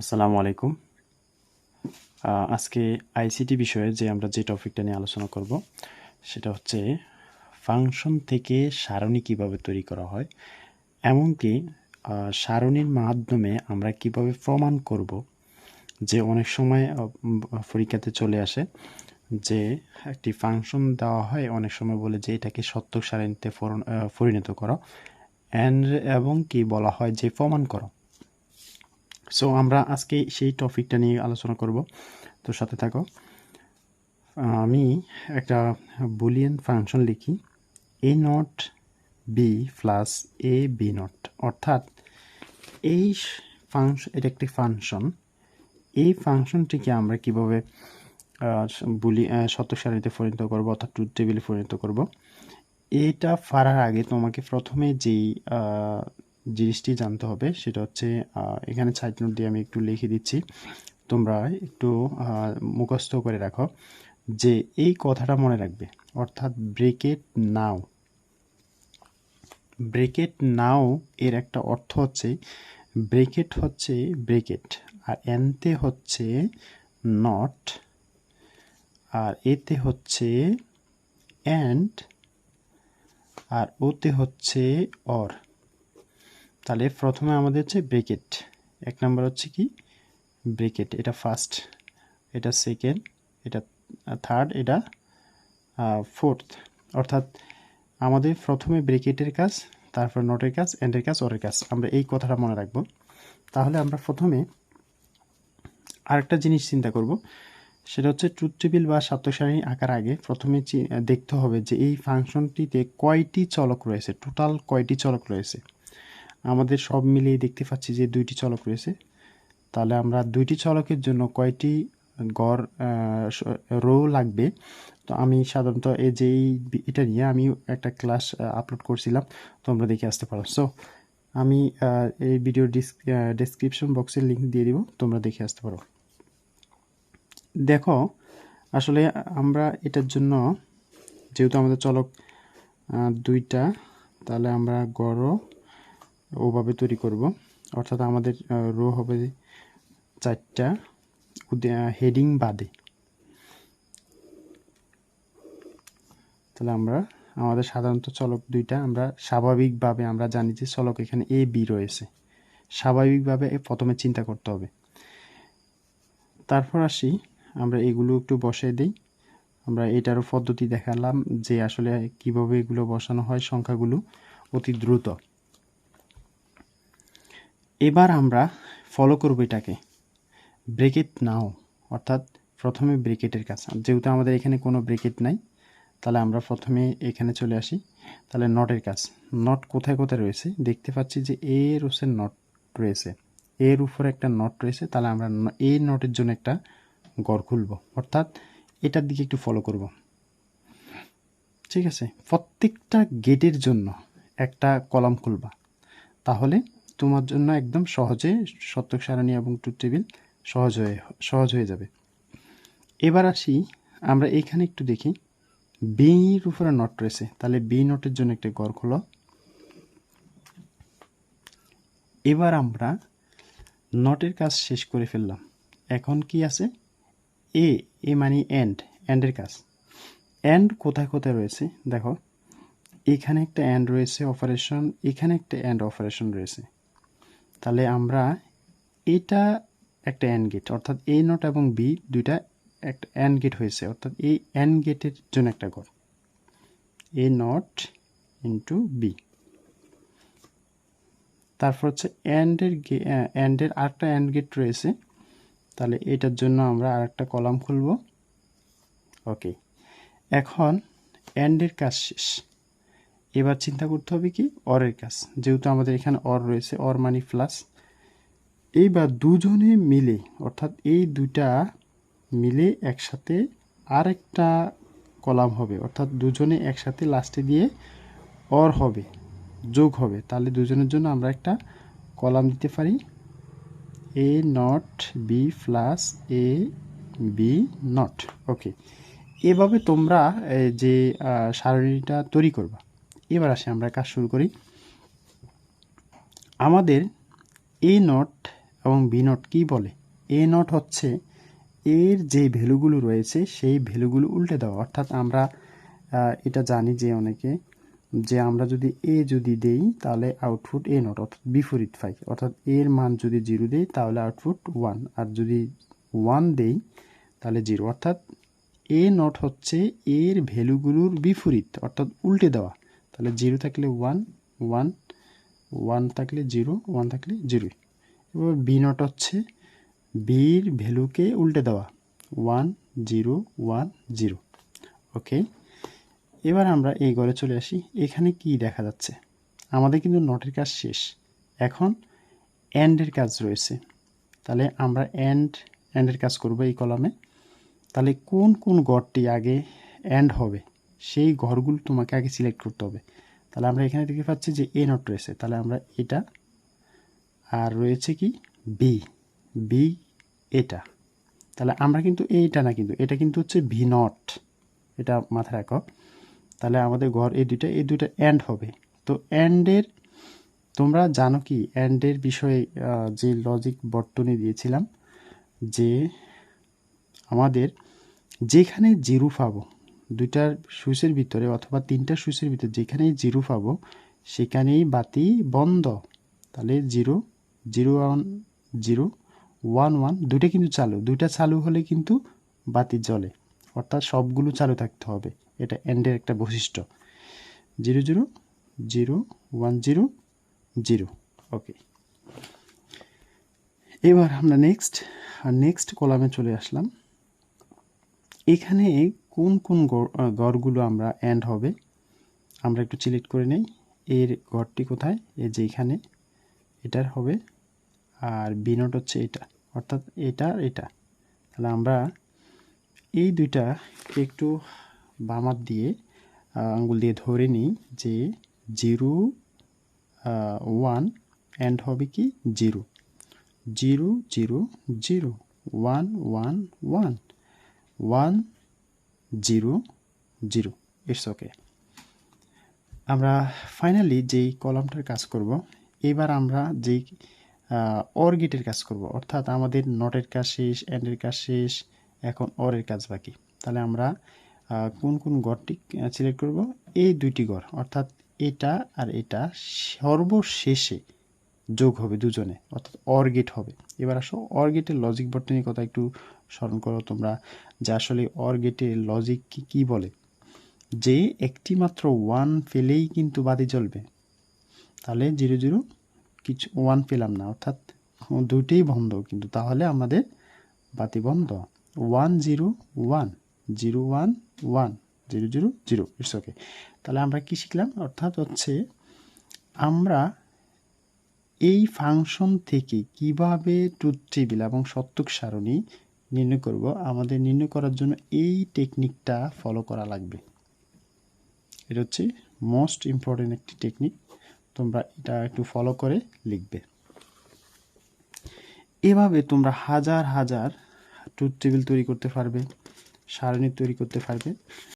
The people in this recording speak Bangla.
আসসালামু আলাইকুম। আজকে আইসিটি বিষয়ে আমরা যে টপিকটা নিয়ে আলোচনা করব সেটা হচ্ছে ফাংশন থেকে সারণী কিভাবে তৈরি করা হয়, এমনকি সারণীর মাধ্যমে আমরা কিভাবে প্রমাণ করব যে অনেক সময় পরীক্ষাতে চলে আসে যে একটি ফাংশন দেওয়া হয়, অনেক সময় বলে যে এটাকে সত্যক সারণীতে পরিণত করো এবং কি বলা হয় যে প্রমাণ করো। সো আমরা আজকে সেই টপিকটা নিয়ে আলোচনা করব, তো সাথে থাকো। আমি একটা বুলিয়ান ফাংশন লিখি A not B plus A B not, অর্থাৎ এই এটা একটি ফাংশন। এই ফাংশনটিকে আমরা কিভাবে শতক সারণীতে পরিণত করব অর্থাৎ ট্রুথ টেবিলে পরিণত করব, এটা পারার আগে তোমাকে প্রথমে যেই জিনিসটি জানতে হবে সেটা হচ্ছে, এখানে সাইড নোট দিয়ে আমি একটু লিখে দিচ্ছি, তোমরা একটু মুখস্থ করে রাখো যে এই কথাটা মনে রাখবে, অর্থাৎ ব্রেকেট নাও। ব্রেকেট নাও এর একটা অর্থ হচ্ছে ব্রেকেট হচ্ছে ব্রেকেট, আর এনতে হচ্ছে নট, আর এতে হচ্ছে অ্যান্ড, আর ওতে হচ্ছে অর। তাহলে প্রথমে আমাদের হচ্ছে ব্রেকেট, এক নাম্বার হচ্ছে কি ব্রেকেট, এটা ফার্স্ট, এটা সেকেন্ড, এটা থার্ড, এটা ফোর্থ। অর্থাৎ আমাদের প্রথমে ব্রেকেটের কাজ, তারপর নটের কাজ, এন্ডের কাজ, অরের কাজ। আমরা এই কথাটা মনে রাখবো। তাহলে আমরা প্রথমে আরেকটা জিনিস চিন্তা করব, সেটা হচ্ছে ট্রুথ টেবিল বা সত্যক সারণী আঁকার আগে প্রথমে দেখতে হবে যে এই ফাংশনটিতে কয়টি চলক রয়েছে, টোটাল কয়টি চলক রয়েছে। আমাদের সব মিলিয়ে দেখতে পাচ্ছি যে 2টি চলক রয়েছে। তাহলে আমরা 2টি চলকের জন্য কয়টি গড় রো লাগবে। তো আমি সাধারণত এটা নিয়ে আমি একটা ক্লাস আপলোড করছিলাম, তোমরা দেখে আসতে পারো। সো আমি এই ভিডিওর ডেসক্রিপশন বক্সের লিঙ্ক দিয়ে দিব, তোমরা দেখে আসতে পারো। দেখো, আসলে আমরা এটার জন্য যেহেতু আমাদের চলক 2টা, তাহলে আমরা গড় ওভাবে তৈরি করব, অর্থাৎ আমাদের রো হবে 4টা হেডিং বাদে। তাহলে আমাদের সাধারণত চলক 2টা, আমরা স্বাভাবিকভাবে আমরা জানি যে চলক এখানে এ বি রয়েছে, স্বাভাবিকভাবে প্রথমে চিন্তা করতে হবে। তারপর আসি, আমরা এগুলো একটু বসাই দিই। আমরা এটারও পদ্ধতি দেখালাম যে আসলে কিভাবে এগুলো বসানো হয়, সংখ্যাগুলো অতি দ্রুত। এবার আমরা ফলো করব এটাকে ব্রেকেট নাও, অর্থাৎ প্রথমে ব্রেকেটের কাজ। যেহেতু আমাদের এখানে কোনো ব্রেকেট নাই, তাহলে আমরা প্রথমে এখানে চলে আসি। তাহলে নটের কাজ, নট কোথায় কোথায় রয়েছে দেখতে পাচ্ছি যে এর উপরে নট রয়েছে, এর উপরে একটা নট রয়েছে। তাহলে আমরা এই নটের জন্য একটা গড় খুলব, অর্থাৎ এটার দিকে একটু ফলো করব। ঠিক আছে, প্রত্যেকটা গেটের জন্য একটা কলাম খুলবা, তাহলে তোমার জন্য একদম সহজে শতক সারণী এবং ট্রুথ টেবিল সহজ হয়ে যাবে। এবার আসি, আমরা এখানে একটু দেখি বির উপরে নট রয়েছে, তাহলে বি নটের জন্য একটা গড় খোলো। এবার আমরা নটের কাজ শেষ করে ফেললাম, এখন কি আছে এ মানে এন্ডের কাজ। এন্ড কোথায় কোথায় রয়েছে দেখো, এখানে একটা এন্ড রয়েছে অপারেশন, এখানে একটা এন্ড অপারেশন রয়েছে। তাহলে আমরা এটা একটা এন্ড গেট, অর্থাৎ এ নট এবং বি দুইটা একটা এন্ড গেট হয়েছে, অর্থাৎ এই এন্ড গেটের জন্য একটা গড় এ নট ইন্টু বি। তারপর হচ্ছে এন্ডের আরেকটা এন্ড গেট রয়েছে, তাহলে এটার জন্য আমরা আরেকটা কলাম খুলব। ওকে, এখন এন্ডের কাজ শেষ। এবার চিন্তা করতে হবে কি অরের কাজ, যেহেতু আমাদের এখানে অর রয়েছে, অর মানে প্লাস। এইবার দুজনে মিলে, অর্থাৎ এই দুইটা মিলে একসাথে আরেকটা কলাম হবে, অর্থাৎ দুজনে একসাথে লাস্টে দিয়ে অর হবে, যোগ হবে। তাহলে দুজনের জন্য আমরা একটা কলাম দিতে পারি A not B plus A B not. Okay, এভাবে তোমরা যে সারণীটা তৈরি করবা। এবার আসে আমরা কাজ শুরু করি। আমাদের এ নট এবং বি নট কী বলে? এ নট হচ্ছে এর যে ভ্যালুগুলো রয়েছে সেই ভ্যালুগুলো উল্টে দেওয়া। অর্থাৎ আমরা এটা জানি যে অনেকে, যে আমরা যদি এ যদি দেই তাহলে আউটপুট এ নট অর্থাৎ বিপরীত পাই। অর্থাৎ এর মান যদি 0 দেই তাহলে আউটপুট 1, আর যদি 1 দেই তাহলে 0। অর্থাৎ এ নট হচ্ছে এর ভ্যালুগুলোর বিপরীত অর্থাৎ উল্টে দেওয়া। তাহলে 0 থাকলে 1 1, 1 থাকলে 0, 1 থাকলে 0। এবার বি নট হচ্ছে বির ভ্যালুকে উল্টে দেওয়া, 1 0 1 0। ওকে, এবার আমরা এই ঘরে চলে আসি। এখানে কি দেখা যাচ্ছে? আমাদের কিন্তু নটের কাজ শেষ, এখন অ্যান্ডের কাজ রয়েছে। তাহলে আমরা অ্যান্ডের কাজ করব এই কলামে। তাহলে কোন কোন ঘরটি আগে অ্যান্ড হবে সেই ঘরগুলো তোমাকে আগে সিলেক্ট করতে হবে। তাহলে আমরা এখানে দেখতে পাচ্ছি যে এ নট রয়েছে, তাহলে আমরা এটা, আর রয়েছে কি বি, বি এটা। তাহলে আমরা কিন্তু এইটা না, কিন্তু এটা কিন্তু হচ্ছে ভি নট, এটা মাথায় রাখো। তাহলে আমাদের ঘর এই দুইটা অ্যান্ড হবে। তো অ্যান্ডের তোমরা জানো কি অ্যান্ডের বিষয়ে যে লজিক বর্তনী দিয়েছিলাম, যে আমাদের যেখানে জিরো পাবো দুইটার সুইচের ভিতরে অথবা তিনটা সুইচের ভিতরে যেখানেই জিরো পাবো সেখানেই বাতি বন্ধ। তাহলে 0 0 1 0 1 1 দুইটা কিন্তু চালু, দুইটা চালু হলে কিন্তু বাতি জ্বলে, অর্থাৎ সবগুলো চালু থাকতে হবে। এটা এন্ডের একটা বৈশিষ্ট্য। 0 0 0 1 0 0। ওকে, এবার আমরা নেক্সট কলামে চলে আসলাম। এখানে কোন কোন ঘরগুলো আমরা এন্ড হবে আমরা একটু সিলেক্ট করে নেই। এর ঘরটি কোথায়? এই যে এখানে এটার হবে, আর বি নট হচ্ছে এটা, অর্থাৎ এটা আর এটা। তাহলে আমরা এই দুইটাকে একটু বামাত দিয়ে আঙ্গুল দিয়ে ধরে নিই যে 0 1 এন্ড হবে কি 0 0 0 0 1 1 1 1 0 0। It's okay. আমরা ফাইনালি যেই কলামটার কাজ করব, এবার আমরা যেই অর গেটের কাজ করব, অর্থাৎ আমাদের নটের কাজ শেষ, এন্ডের কাজ শেষ, এখন অরের কাজ বাকি। তাহলে আমরা কোন কোন ঘরটি সিলেক্ট করব? এই দুইটি ঘর, অর্থাৎ এটা আর এটা সর্বশেষে যোগ হবে দুজনে, অর্থাৎ অর গেট হবে। এবার আসো অর গেটের লজিক বর্তনীর কথা একটু স্মরণ করো তোমরা, যে আসলে অর গেটের লজিক কি বলে, যে একটি মাত্র 1 পেলেই কিন্তু বাতি জ্বলবে। তাহলে 0 0 কিছু 1 পেলাম না, অর্থাৎ দুইটাই বন্ধ, কিন্তু তাহলে আমাদের বাতি বন্ধ। 1 0 1 0 1 1 0 0 0। It's okay. তাহলে আমরা কি শিখলাম? অর্থাৎ হচ্ছে আমরা এই ফাংশন থেকে কিভাবে ট্রুথ টেবিল এবং সত্যক সারণী নির্ণয় করব, আমাদের নির্ণয় করার জন্য এই টেকনিকটা ফলো করা লাগবে। এটা হচ্ছে মোস্ট ইম্পর্টেন্ট একটি টেকনিক, তোমরা এটা একটু ফলো করে লিখবে। এভাবে তোমরা হাজার হাজার ট্রুথ টেবিল তৈরি করতে পারবে, সারণী তৈরি করতে পারবে।